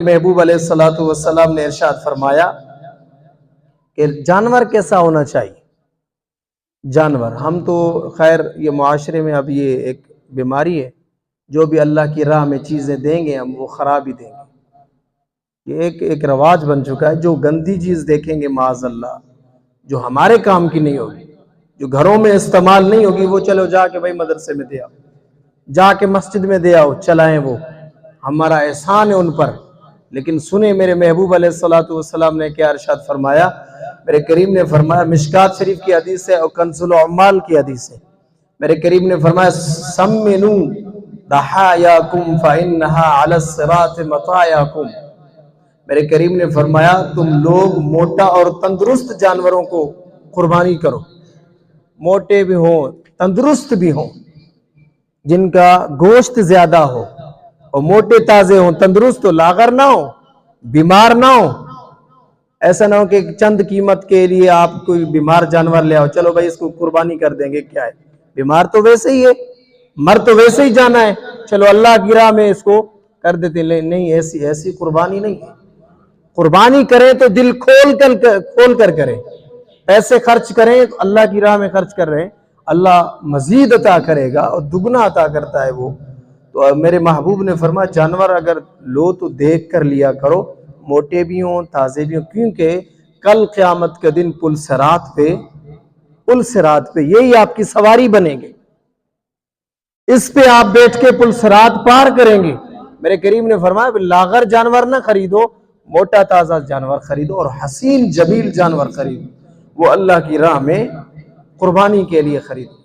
محبوب علیہ الصلوۃ والسلام نے ارشاد فرمایا کہ جانور کیسا ہونا چاہیے. جانور ہم تو خیر یہ معاشرے میں اب یہ ایک بیماری ہے، جو بھی اللہ کی راہ میں چیزیں دیں گے ہم وہ خراب ہی دیں گے. یہ ایک رواج بن چکا ہے. جو گندی چیز دیکھیں گے معاذ اللہ، جو ہمارے کام کی نہیں ہوگی، جو گھروں میں استعمال نہیں ہوگی، وہ چلو جا کے بھائی مدرسے میں دے آؤ، جا کے مسجد میں دے آؤ، چلائیں. وہ ہمارا احسان ہے ان پر. لیکن سنیں میرے محبوب علیہ الصلوۃ والسلام نے کیا ارشاد فرمایا. میرے کریم نے فرمایا، مشکات شریف کی حدیث ہے اور کنز العمال کی حدیث ہے. میرے کریم نے فرمایا سمنو ضحایاکم فانھا علی الصراط مطایاکم. میرے کریم نے فرمایا تم لوگ موٹا اور تندرست جانوروں کو قربانی کرو، موٹے بھی ہوں تندرست بھی ہوں، جن کا گوشت زیادہ ہو، اور موٹے تازے ہوں، تندرست ہو، لاغر نہ ہو، بیمار نہ ہو. ایسا نہ ہو کہ چند قیمت کے لیے آپ کوئی بیمار جانور لے آؤ، چلو بھائی اس کو قربانی کر دیں گے. کیا ہے، بیمار تو ویسے ہی ہے، مر تو ویسے ہی جانا ہے، چلو اللہ کی راہ میں اس کو کر دیتے. نہیں، ایسی قربانی نہیں ہے. قربانی کریں تو دل کھول کر کریں. پیسے خرچ کریں تو اللہ کی راہ میں خرچ کر رہے ہیں، اللہ مزید عطا کرے گا اور دگنا عطا کرتا ہے وہ. تو میرے محبوب نے فرمایا جانور اگر لو تو دیکھ کر لیا کرو، موٹے بھی ہوں تازے بھی ہوں، کیونکہ کل قیامت کے دن پل صراط پہ یہی آپ کی سواری بنے گے. اس پہ آپ بیٹھ کے پل صراط پار کریں گے. میرے کریم نے فرمایا لاغر جانور نہ خریدو، موٹا تازہ جانور خریدو اور حسین جمیل جانور خریدو، وہ اللہ کی راہ میں قربانی کے لیے خریدو.